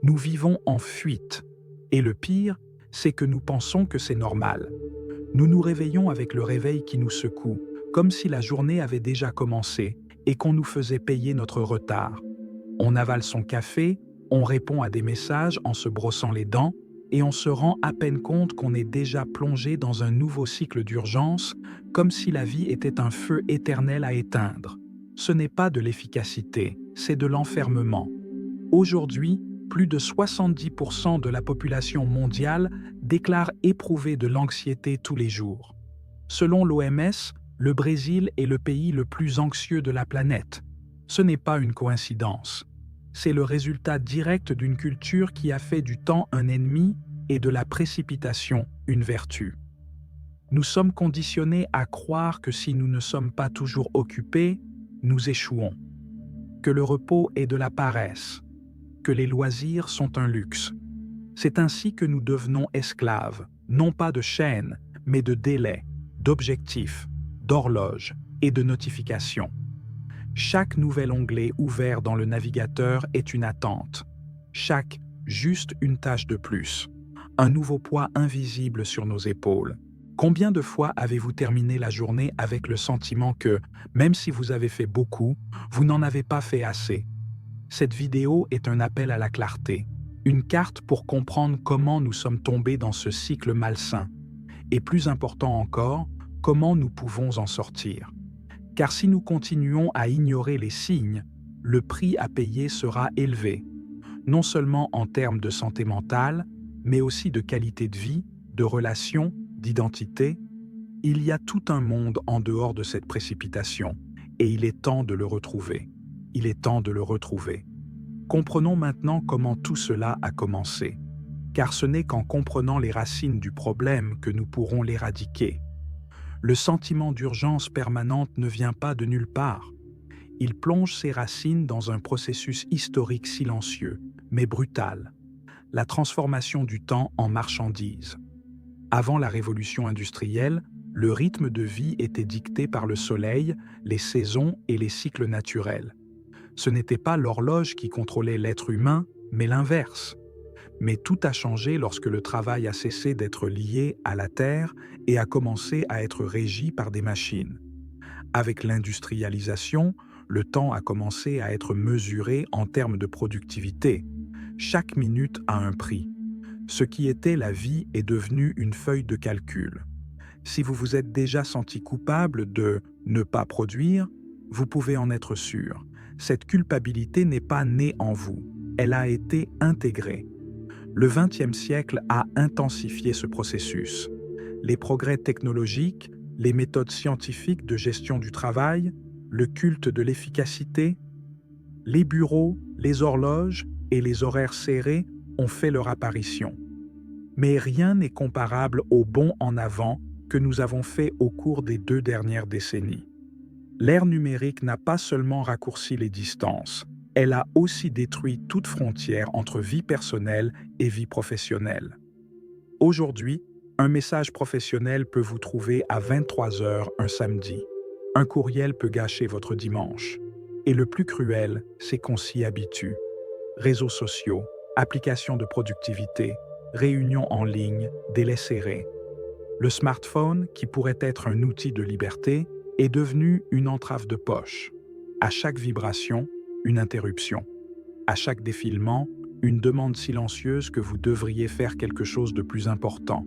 Nous vivons en fuite. Et le pire, c'est que nous pensons que c'est normal. Nous nous réveillons avec le réveil qui nous secoue, comme si la journée avait déjà commencé et qu'on nous faisait payer notre retard. On avale son café, on répond à des messages en se brossant les dents, et on se rend à peine compte qu'on est déjà plongé dans un nouveau cycle d'urgence, comme si la vie était un feu éternel à éteindre. Ce n'est pas de l'efficacité, c'est de l'enfermement. Aujourd'hui, plus de 70% de la population mondiale déclare éprouver de l'anxiété tous les jours. Selon l'OMS, le Brésil est le pays le plus anxieux de la planète. Ce n'est pas une coïncidence. C'est le résultat direct d'une culture qui a fait du temps un ennemi et de la précipitation une vertu. Nous sommes conditionnés à croire que si nous ne sommes pas toujours occupés, nous échouons. Que le repos est de la paresse. Que les loisirs sont un luxe. C'est ainsi que nous devenons esclaves, non pas de chaînes, mais de délais, d'objectifs, d'horloges et de notifications. Chaque nouvel onglet ouvert dans le navigateur est une attente. Chaque juste une tâche de plus. Un nouveau poids invisible sur nos épaules. Combien de fois avez-vous terminé la journée avec le sentiment que, même si vous avez fait beaucoup, vous n'en avez pas fait assez? Cette vidéo est un appel à la clarté, une carte pour comprendre comment nous sommes tombés dans ce cycle malsain, et plus important encore, comment nous pouvons en sortir. Car si nous continuons à ignorer les signes, le prix à payer sera élevé, non seulement en termes de santé mentale, mais aussi de qualité de vie, de relations, d'identité. Il y a tout un monde en dehors de cette précipitation, et il est temps de le retrouver. Il est temps de le retrouver. Comprenons maintenant comment tout cela a commencé, car ce n'est qu'en comprenant les racines du problème que nous pourrons l'éradiquer. Le sentiment d'urgence permanente ne vient pas de nulle part. Il plonge ses racines dans un processus historique silencieux, mais brutal, la transformation du temps en marchandise. Avant la révolution industrielle, le rythme de vie était dicté par le soleil, les saisons et les cycles naturels. Ce n'était pas l'horloge qui contrôlait l'être humain, mais l'inverse. Mais tout a changé lorsque le travail a cessé d'être lié à la terre et a commencé à être régi par des machines. Avec l'industrialisation, le temps a commencé à être mesuré en termes de productivité. Chaque minute a un prix. Ce qui était la vie est devenu une feuille de calcul. Si vous vous êtes déjà senti coupable de ne pas produire, vous pouvez en être sûr. Cette culpabilité n'est pas née en vous, elle a été intégrée. Le XXe siècle a intensifié ce processus. Les progrès technologiques, les méthodes scientifiques de gestion du travail, le culte de l'efficacité, les bureaux, les horloges et les horaires serrés ont fait leur apparition. Mais rien n'est comparable au bond en avant que nous avons fait au cours des 2 dernières décennies. L'ère numérique n'a pas seulement raccourci les distances, elle a aussi détruit toute frontière entre vie personnelle et vie professionnelle. Aujourd'hui, un message professionnel peut vous trouver à 23 heures un samedi. Un courriel peut gâcher votre dimanche. Et le plus cruel, c'est qu'on s'y habitue. Réseaux sociaux, applications de productivité, réunions en ligne, délais serrés. Le smartphone, qui pourrait être un outil de liberté, est devenu une entrave de poche. À chaque vibration, une interruption. À chaque défilement, une demande silencieuse que vous devriez faire quelque chose de plus important.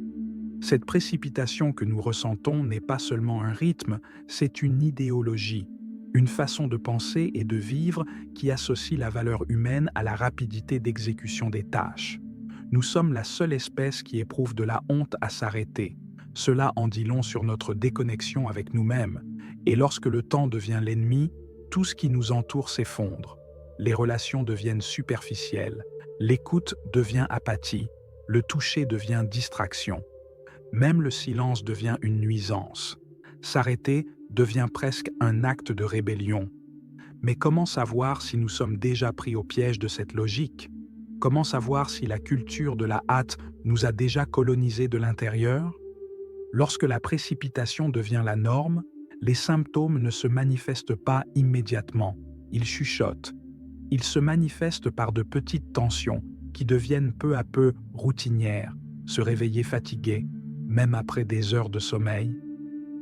Cette précipitation que nous ressentons n'est pas seulement un rythme, c'est une idéologie, une façon de penser et de vivre qui associe la valeur humaine à la rapidité d'exécution des tâches. Nous sommes la seule espèce qui éprouve de la honte à s'arrêter. Cela en dit long sur notre déconnexion avec nous-mêmes. Et lorsque le temps devient l'ennemi, tout ce qui nous entoure s'effondre. Les relations deviennent superficielles, l'écoute devient apathie, le toucher devient distraction. Même le silence devient une nuisance. S'arrêter devient presque un acte de rébellion. Mais comment savoir si nous sommes déjà pris au piège de cette logique? Comment savoir si la culture de la hâte nous a déjà colonisés de l'intérieur? Lorsque la précipitation devient la norme, les symptômes ne se manifestent pas immédiatement, ils chuchotent. Ils se manifestent par de petites tensions qui deviennent peu à peu routinières, se réveiller fatigué, même après des heures de sommeil,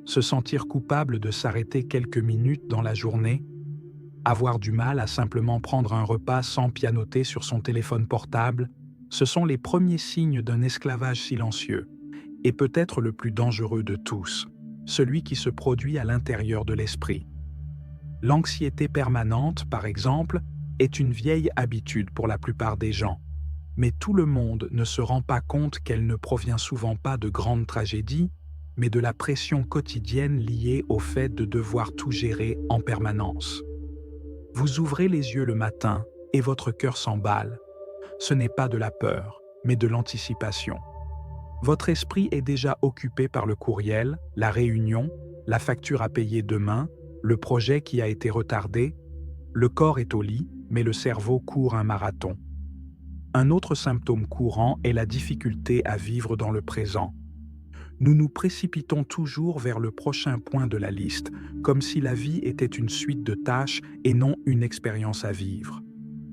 se sentir coupable de s'arrêter quelques minutes dans la journée, avoir du mal à simplement prendre un repas sans pianoter sur son téléphone portable, ce sont les premiers signes d'un esclavage silencieux, et peut-être le plus dangereux de tous, celui qui se produit à l'intérieur de l'esprit. L'anxiété permanente, par exemple, est une vieille habitude pour la plupart des gens, mais tout le monde ne se rend pas compte qu'elle ne provient souvent pas de grandes tragédies, mais de la pression quotidienne liée au fait de devoir tout gérer en permanence. Vous ouvrez les yeux le matin et votre cœur s'emballe. Ce n'est pas de la peur, mais de l'anticipation. Votre esprit est déjà occupé par le courriel, la réunion, la facture à payer demain, le projet qui a été retardé. Le corps est au lit, mais le cerveau court un marathon. Un autre symptôme courant est la difficulté à vivre dans le présent. Nous nous précipitons toujours vers le prochain point de la liste, comme si la vie était une suite de tâches et non une expérience à vivre.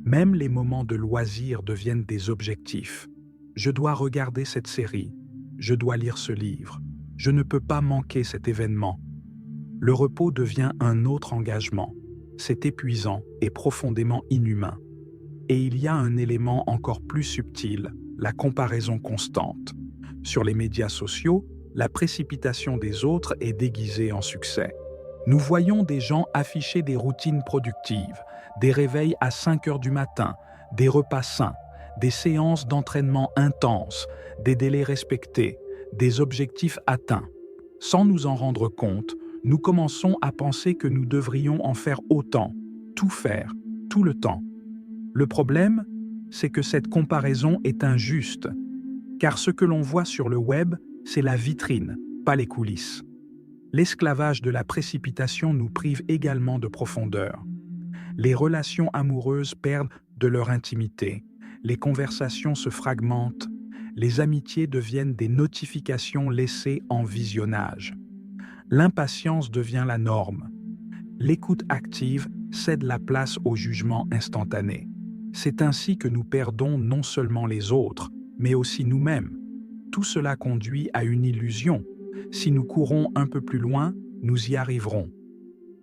Même les moments de loisir deviennent des objectifs. Je dois regarder cette série, je dois lire ce livre, je ne peux pas manquer cet événement. Le repos devient un autre engagement. C'est épuisant et profondément inhumain. Et il y a un élément encore plus subtil, la comparaison constante. Sur les médias sociaux, la précipitation des autres est déguisée en succès. Nous voyons des gens afficher des routines productives, des réveils à 5 heures du matin, des repas sains, des séances d'entraînement intenses, des délais respectés, des objectifs atteints. Sans nous en rendre compte, nous commençons à penser que nous devrions en faire autant, tout faire, tout le temps. Le problème, c'est que cette comparaison est injuste, car ce que l'on voit sur le web, c'est la vitrine, pas les coulisses. L'esclavage de la précipitation nous prive également de profondeur. Les relations amoureuses perdent de leur intimité, les conversations se fragmentent, les amitiés deviennent des notifications laissées en visionnage. L'impatience devient la norme. L'écoute active cède la place au jugement instantané. C'est ainsi que nous perdons non seulement les autres, mais aussi nous-mêmes. Tout cela conduit à une illusion. Si nous courons un peu plus loin, nous y arriverons.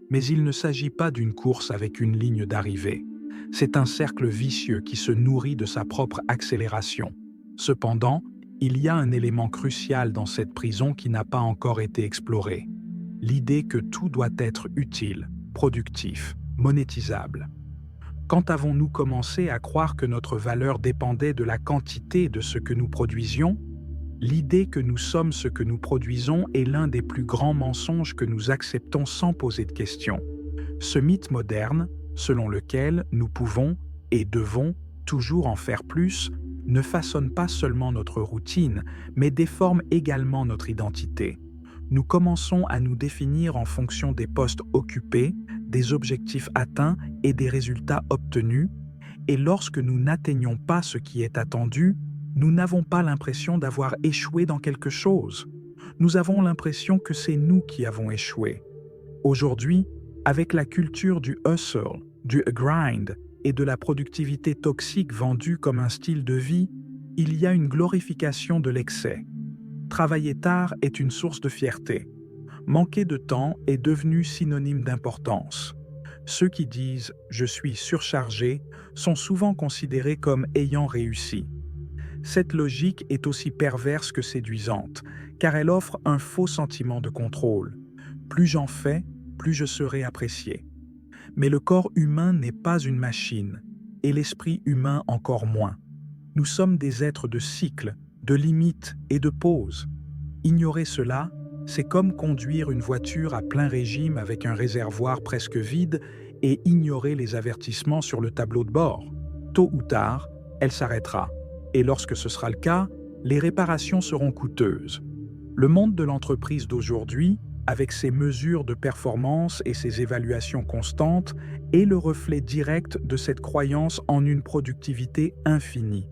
Mais il ne s'agit pas d'une course avec une ligne d'arrivée. C'est un cercle vicieux qui se nourrit de sa propre accélération. Cependant, il y a un élément crucial dans cette prison qui n'a pas encore été exploré. L'idée que tout doit être utile, productif, monétisable. Quand avons-nous commencé à croire que notre valeur dépendait de la quantité de ce que nous produisions? L'idée que nous sommes ce que nous produisons est l'un des plus grands mensonges que nous acceptons sans poser de questions. Ce mythe moderne, selon lequel nous pouvons et devons toujours en faire plus, ne façonne pas seulement notre routine, mais déforme également notre identité. Nous commençons à nous définir en fonction des postes occupés, des objectifs atteints et des résultats obtenus, et lorsque nous n'atteignons pas ce qui est attendu, nous n'avons pas l'impression d'avoir échoué dans quelque chose. Nous avons l'impression que c'est nous qui avons échoué. Aujourd'hui, avec la culture du hustle, du grind et de la productivité toxique vendue comme un style de vie, il y a une glorification de l'excès. Travailler tard est une source de fierté. Manquer de temps est devenu synonyme d'importance. Ceux qui disent « je suis surchargé » sont souvent considérés comme ayant réussi. Cette logique est aussi perverse que séduisante, car elle offre un faux sentiment de contrôle. Plus j'en fais, plus je serai apprécié. Mais le corps humain n'est pas une machine, et l'esprit humain encore moins. Nous sommes des êtres de cycle, de limites et de pauses. Ignorer cela, c'est comme conduire une voiture à plein régime avec un réservoir presque vide et ignorer les avertissements sur le tableau de bord. Tôt ou tard, elle s'arrêtera. Et lorsque ce sera le cas, les réparations seront coûteuses. Le monde de l'entreprise d'aujourd'hui, avec ses mesures de performance et ses évaluations constantes, est le reflet direct de cette croyance en une productivité infinie.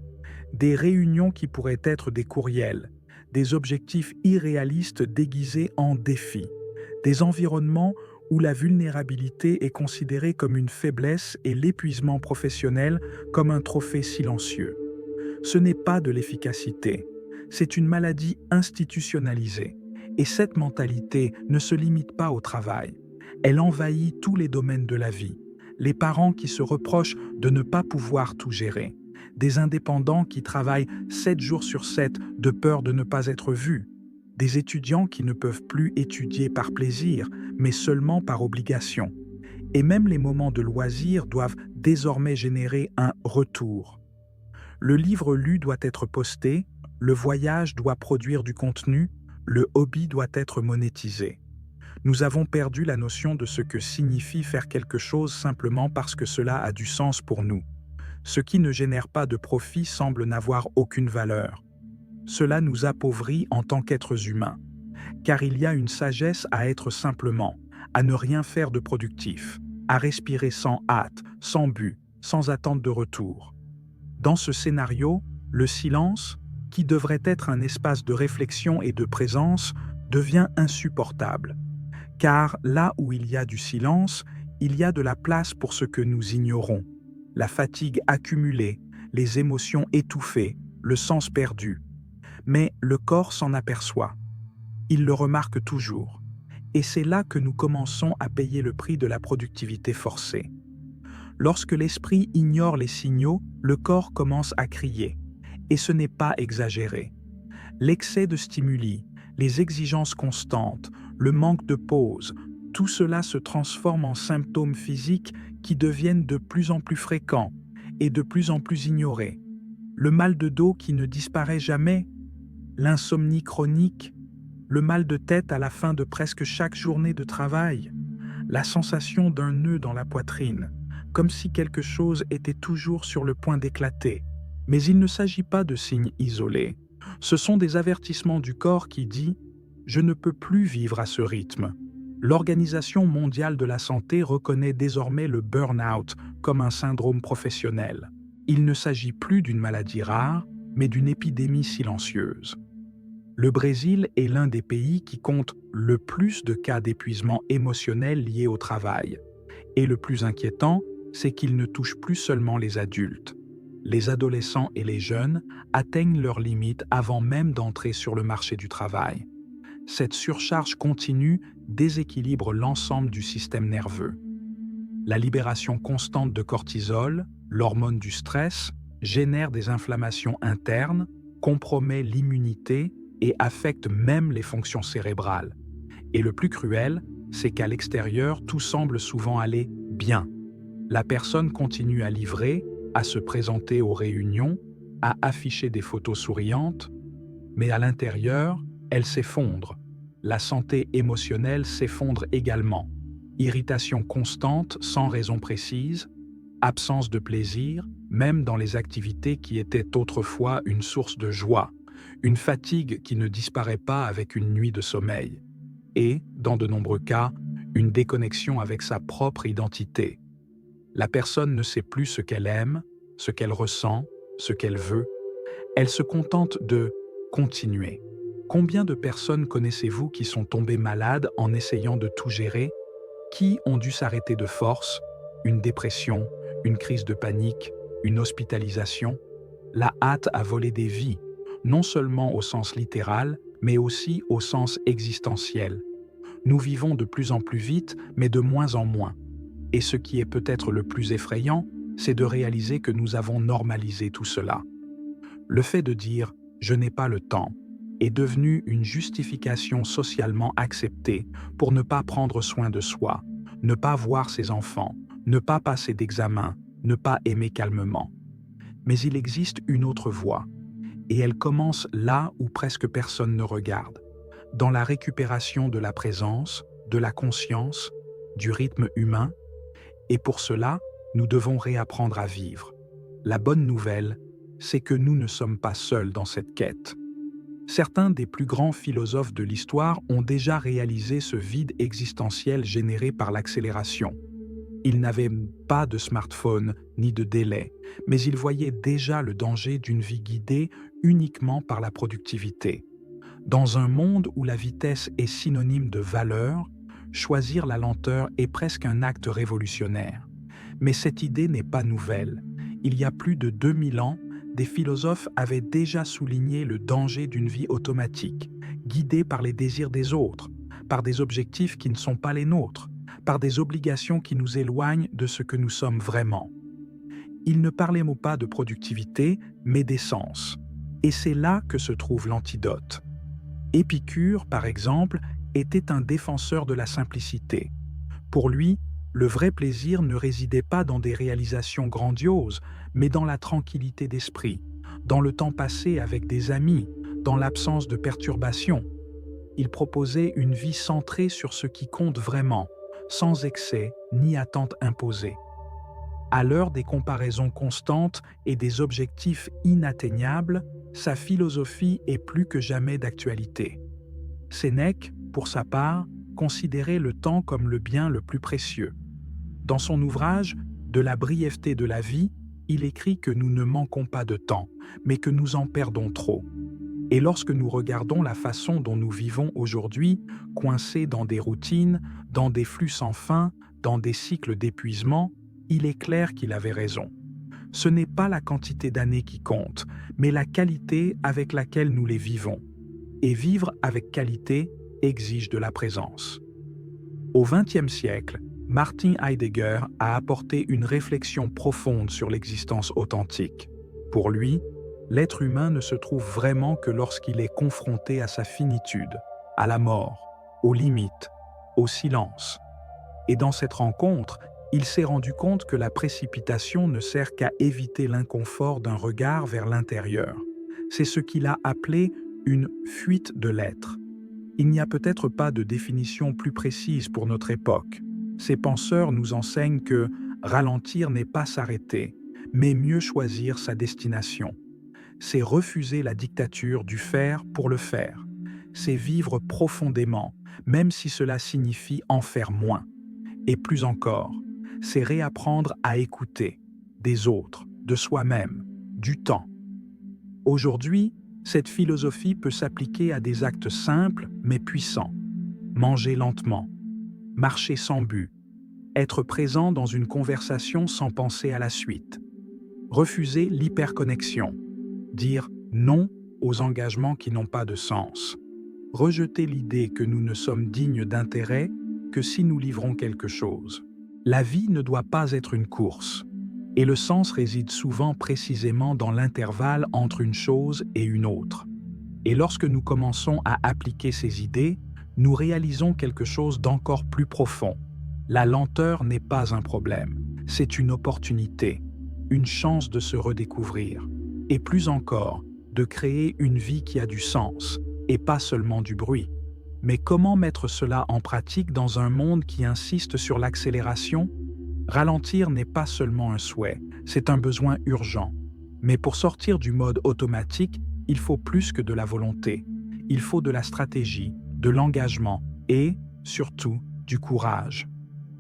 Des réunions qui pourraient être des courriels, des objectifs irréalistes déguisés en défis, des environnements où la vulnérabilité est considérée comme une faiblesse et l'épuisement professionnel comme un trophée silencieux. Ce n'est pas de l'efficacité, c'est une maladie institutionnalisée. Et cette mentalité ne se limite pas au travail. Elle envahit tous les domaines de la vie. Les parents qui se reprochent de ne pas pouvoir tout gérer. Des indépendants qui travaillent 7 jours sur 7 de peur de ne pas être vus. Des étudiants qui ne peuvent plus étudier par plaisir, mais seulement par obligation. Et même les moments de loisirs doivent désormais générer un retour. Le livre lu doit être posté, le voyage doit produire du contenu, le hobby doit être monétisé. Nous avons perdu la notion de ce que signifie faire quelque chose simplement parce que cela a du sens pour nous. Ce qui ne génère pas de profit semble n'avoir aucune valeur. Cela nous appauvrit en tant qu'êtres humains, car il y a une sagesse à être simplement, à ne rien faire de productif, à respirer sans hâte, sans but, sans attente de retour. Dans ce scénario, le silence, qui devrait être un espace de réflexion et de présence, devient insupportable. Car là où il y a du silence, il y a de la place pour ce que nous ignorons. La fatigue accumulée, les émotions étouffées, le sens perdu. Mais le corps s'en aperçoit. Il le remarque toujours. Et c'est là que nous commençons à payer le prix de la productivité forcée. Lorsque l'esprit ignore les signaux, le corps commence à crier. Et ce n'est pas exagéré. L'excès de stimuli, les exigences constantes, le manque de pause, tout cela se transforme en symptômes physiques qui deviennent de plus en plus fréquents et de plus en plus ignorés. Le mal de dos qui ne disparaît jamais, l'insomnie chronique, le mal de tête à la fin de presque chaque journée de travail, la sensation d'un nœud dans la poitrine, comme si quelque chose était toujours sur le point d'éclater. Mais il ne s'agit pas de signes isolés. Ce sont des avertissements du corps qui dit « Je ne peux plus vivre à ce rythme ». L'Organisation mondiale de la santé reconnaît désormais le burn-out comme un syndrome professionnel. Il ne s'agit plus d'une maladie rare, mais d'une épidémie silencieuse. Le Brésil est l'un des pays qui compte le plus de cas d'épuisement émotionnel liés au travail. Et le plus inquiétant, c'est qu'il ne touche plus seulement les adultes. Les adolescents et les jeunes atteignent leurs limites avant même d'entrer sur le marché du travail. Cette surcharge continue déséquilibre l'ensemble du système nerveux. La libération constante de cortisol, l'hormone du stress, génère des inflammations internes, compromet l'immunité et affecte même les fonctions cérébrales. Et le plus cruel, c'est qu'à l'extérieur, tout semble souvent aller bien. La personne continue à livrer, à se présenter aux réunions, à afficher des photos souriantes, mais à l'intérieur, elle s'effondre. La santé émotionnelle s'effondre également. Irritation constante sans raison précise, absence de plaisir, même dans les activités qui étaient autrefois une source de joie, une fatigue qui ne disparaît pas avec une nuit de sommeil, et, dans de nombreux cas, une déconnexion avec sa propre identité. La personne ne sait plus ce qu'elle aime, ce qu'elle ressent, ce qu'elle veut. Elle se contente de continuer. Combien de personnes connaissez-vous qui sont tombées malades en essayant de tout gérer? Qui ont dû s'arrêter de force? Une dépression, une crise de panique, une hospitalisation? La hâte a volé des vies, non seulement au sens littéral, mais aussi au sens existentiel. Nous vivons de plus en plus vite, mais de moins en moins. Et ce qui est peut-être le plus effrayant, c'est de réaliser que nous avons normalisé tout cela. Le fait de dire « je n'ai pas le temps » est devenu une justification socialement acceptée pour ne pas prendre soin de soi, ne pas voir ses enfants, ne pas passer d'examen, ne pas aimer calmement. Mais il existe une autre voie, et elle commence là où presque personne ne regarde, dans la récupération de la présence, de la conscience, du rythme humain, et pour cela, nous devons réapprendre à vivre. La bonne nouvelle, c'est que nous ne sommes pas seuls dans cette quête. Certains des plus grands philosophes de l'histoire ont déjà réalisé ce vide existentiel généré par l'accélération. Ils n'avaient pas de smartphone ni de délai, mais ils voyaient déjà le danger d'une vie guidée uniquement par la productivité. Dans un monde où la vitesse est synonyme de valeur, choisir la lenteur est presque un acte révolutionnaire. Mais cette idée n'est pas nouvelle. Il y a plus de 2000 ans, des philosophes avaient déjà souligné le danger d'une vie automatique, guidée par les désirs des autres, par des objectifs qui ne sont pas les nôtres, par des obligations qui nous éloignent de ce que nous sommes vraiment. Ils ne parlaient pas de productivité, mais d'essence. Et c'est là que se trouve l'antidote. Épicure, par exemple, était un défenseur de la simplicité. Pour lui, le vrai plaisir ne résidait pas dans des réalisations grandioses, mais dans la tranquillité d'esprit, dans le temps passé avec des amis, dans l'absence de perturbations. Il proposait une vie centrée sur ce qui compte vraiment, sans excès ni attente imposée. À l'heure des comparaisons constantes et des objectifs inatteignables, sa philosophie est plus que jamais d'actualité. Sénèque, pour sa part, considérait le temps comme le bien le plus précieux. Dans son ouvrage « De la brièveté de la vie », il écrit que nous ne manquons pas de temps, mais que nous en perdons trop. Et lorsque nous regardons la façon dont nous vivons aujourd'hui, coincés dans des routines, dans des flux sans fin, dans des cycles d'épuisement, il est clair qu'il avait raison. Ce n'est pas la quantité d'années qui compte, mais la qualité avec laquelle nous les vivons. Et vivre avec qualité exige de la présence. Au XXe siècle, Martin Heidegger a apporté une réflexion profonde sur l'existence authentique. Pour lui, l'être humain ne se trouve vraiment que lorsqu'il est confronté à sa finitude, à la mort, aux limites, au silence. Et dans cette rencontre, il s'est rendu compte que la précipitation ne sert qu'à éviter l'inconfort d'un regard vers l'intérieur. C'est ce qu'il a appelé une fuite de l'être. Il n'y a peut-être pas de définition plus précise pour notre époque. Ces penseurs nous enseignent que ralentir n'est pas s'arrêter, mais mieux choisir sa destination. C'est refuser la dictature du faire pour le faire. C'est vivre profondément, même si cela signifie en faire moins. Et plus encore, c'est réapprendre à écouter des autres, de soi-même, du temps. Aujourd'hui, cette philosophie peut s'appliquer à des actes simples mais puissants. Manger lentement, marcher sans but, être présent dans une conversation sans penser à la suite, refuser l'hyperconnexion, dire non aux engagements qui n'ont pas de sens, rejeter l'idée que nous ne sommes dignes d'intérêt que si nous livrons quelque chose. La vie ne doit pas être une course, et le sens réside souvent précisément dans l'intervalle entre une chose et une autre. Et lorsque nous commençons à appliquer ces idées, nous réalisons quelque chose d'encore plus profond. La lenteur n'est pas un problème, c'est une opportunité, une chance de se redécouvrir, et plus encore, de créer une vie qui a du sens, et pas seulement du bruit. Mais comment mettre cela en pratique dans un monde qui insiste sur l'accélération? Ralentir n'est pas seulement un souhait, c'est un besoin urgent. Mais pour sortir du mode automatique, il faut plus que de la volonté. Il faut de la stratégie, de l'engagement et, surtout, du courage.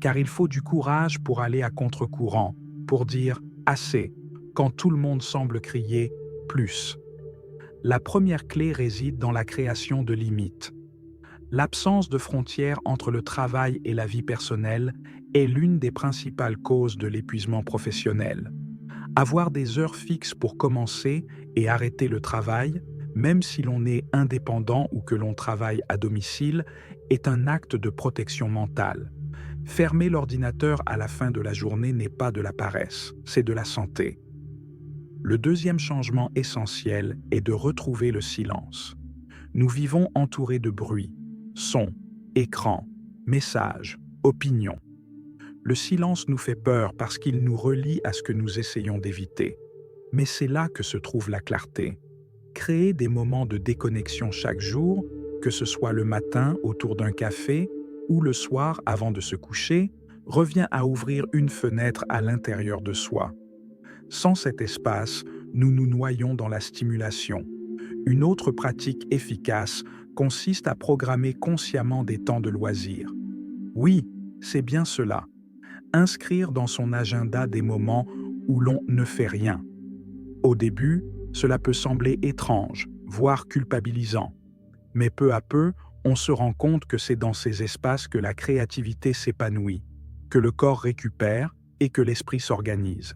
Car il faut du courage pour aller à contre-courant, pour dire « assez » quand tout le monde semble crier « plus ». La première clé réside dans la création de limites. L'absence de frontières entre le travail et la vie personnelle est l'une des principales causes de l'épuisement professionnel. Avoir des heures fixes pour commencer et arrêter le travail, même si l'on est indépendant ou que l'on travaille à domicile, est un acte de protection mentale. Fermer l'ordinateur à la fin de la journée n'est pas de la paresse, c'est de la santé. Le deuxième changement essentiel est de retrouver le silence. Nous vivons entourés de bruit, sons, écrans, messages, opinions. Le silence nous fait peur parce qu'il nous relie à ce que nous essayons d'éviter. Mais c'est là que se trouve la clarté. Créer des moments de déconnexion chaque jour, que ce soit le matin autour d'un café ou le soir avant de se coucher, revient à ouvrir une fenêtre à l'intérieur de soi. Sans cet espace, nous nous noyons dans la stimulation. Une autre pratique efficace consiste à programmer consciemment des temps de loisirs. Oui, c'est bien cela. Inscrire dans son agenda des moments où l'on ne fait rien. Au début, cela peut sembler étrange, voire culpabilisant. Mais peu à peu, on se rend compte que c'est dans ces espaces que la créativité s'épanouit, que le corps récupère et que l'esprit s'organise.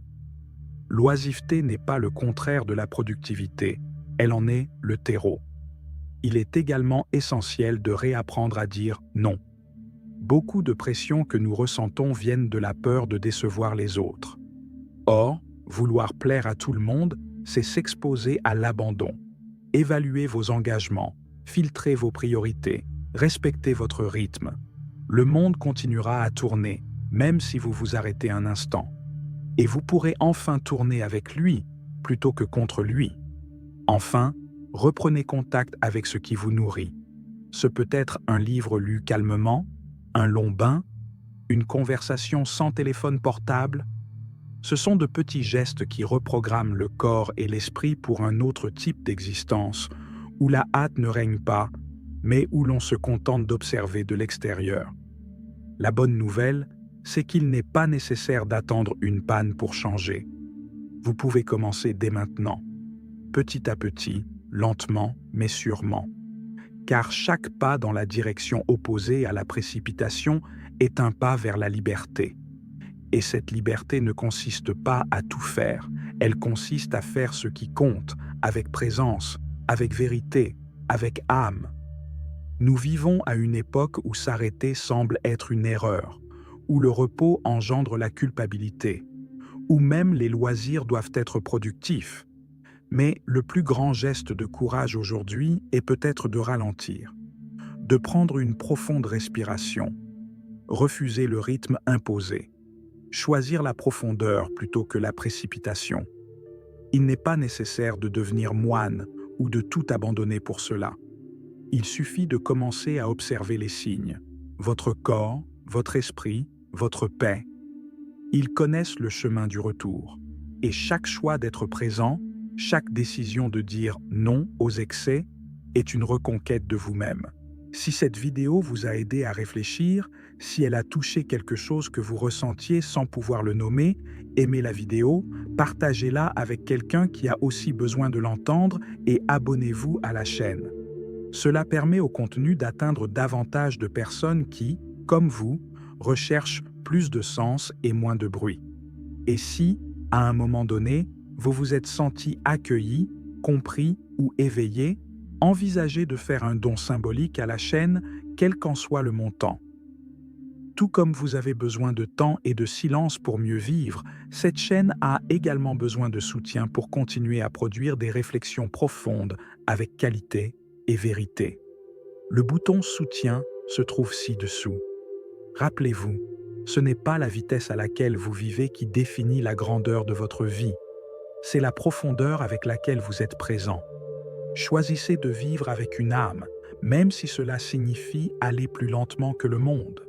L'oisiveté n'est pas le contraire de la productivité, elle en est le terreau. Il est également essentiel de réapprendre à dire non. Beaucoup de pressions que nous ressentons viennent de la peur de décevoir les autres. Or, vouloir plaire à tout le monde, c'est s'exposer à l'abandon. Évaluez vos engagements, filtrez vos priorités, respectez votre rythme. Le monde continuera à tourner, même si vous vous arrêtez un instant. Et vous pourrez enfin tourner avec lui, plutôt que contre lui. Enfin, reprenez contact avec ce qui vous nourrit. Ce peut être un livre lu calmement, un long bain, une conversation sans téléphone portable. Ce sont de petits gestes qui reprogramment le corps et l'esprit pour un autre type d'existence, où la hâte ne règne pas, mais où l'on se contente d'observer de l'extérieur. La bonne nouvelle, c'est qu'il n'est pas nécessaire d'attendre une panne pour changer. Vous pouvez commencer dès maintenant, petit à petit, lentement mais sûrement. Car chaque pas dans la direction opposée à la précipitation est un pas vers la liberté. Et cette liberté ne consiste pas à tout faire, elle consiste à faire ce qui compte, avec présence, avec vérité, avec âme. Nous vivons à une époque où s'arrêter semble être une erreur, où le repos engendre la culpabilité, où même les loisirs doivent être productifs. Mais le plus grand geste de courage aujourd'hui est peut-être de ralentir, de prendre une profonde respiration, refuser le rythme imposé, choisir la profondeur plutôt que la précipitation. Il n'est pas nécessaire de devenir moine ou de tout abandonner pour cela. Il suffit de commencer à observer les signes, votre corps, votre esprit, votre paix. Ils connaissent le chemin du retour, et chaque choix d'être présent, chaque décision de dire non aux excès est une reconquête de vous-même. Si cette vidéo vous a aidé à réfléchir, si elle a touché quelque chose que vous ressentiez sans pouvoir le nommer, aimez la vidéo, partagez-la avec quelqu'un qui a aussi besoin de l'entendre et abonnez-vous à la chaîne. Cela permet au contenu d'atteindre davantage de personnes qui, comme vous, recherchent plus de sens et moins de bruit. Et si, à un moment donné, vous vous êtes senti accueilli, compris ou éveillé, envisagez de faire un don symbolique à la chaîne, quel qu'en soit le montant. Tout comme vous avez besoin de temps et de silence pour mieux vivre, cette chaîne a également besoin de soutien pour continuer à produire des réflexions profondes avec qualité et vérité. Le bouton soutien se trouve ci-dessous. Rappelez-vous, ce n'est pas la vitesse à laquelle vous vivez qui définit la grandeur de votre vie. C'est la profondeur avec laquelle vous êtes présent. Choisissez de vivre avec une âme, même si cela signifie aller plus lentement que le monde.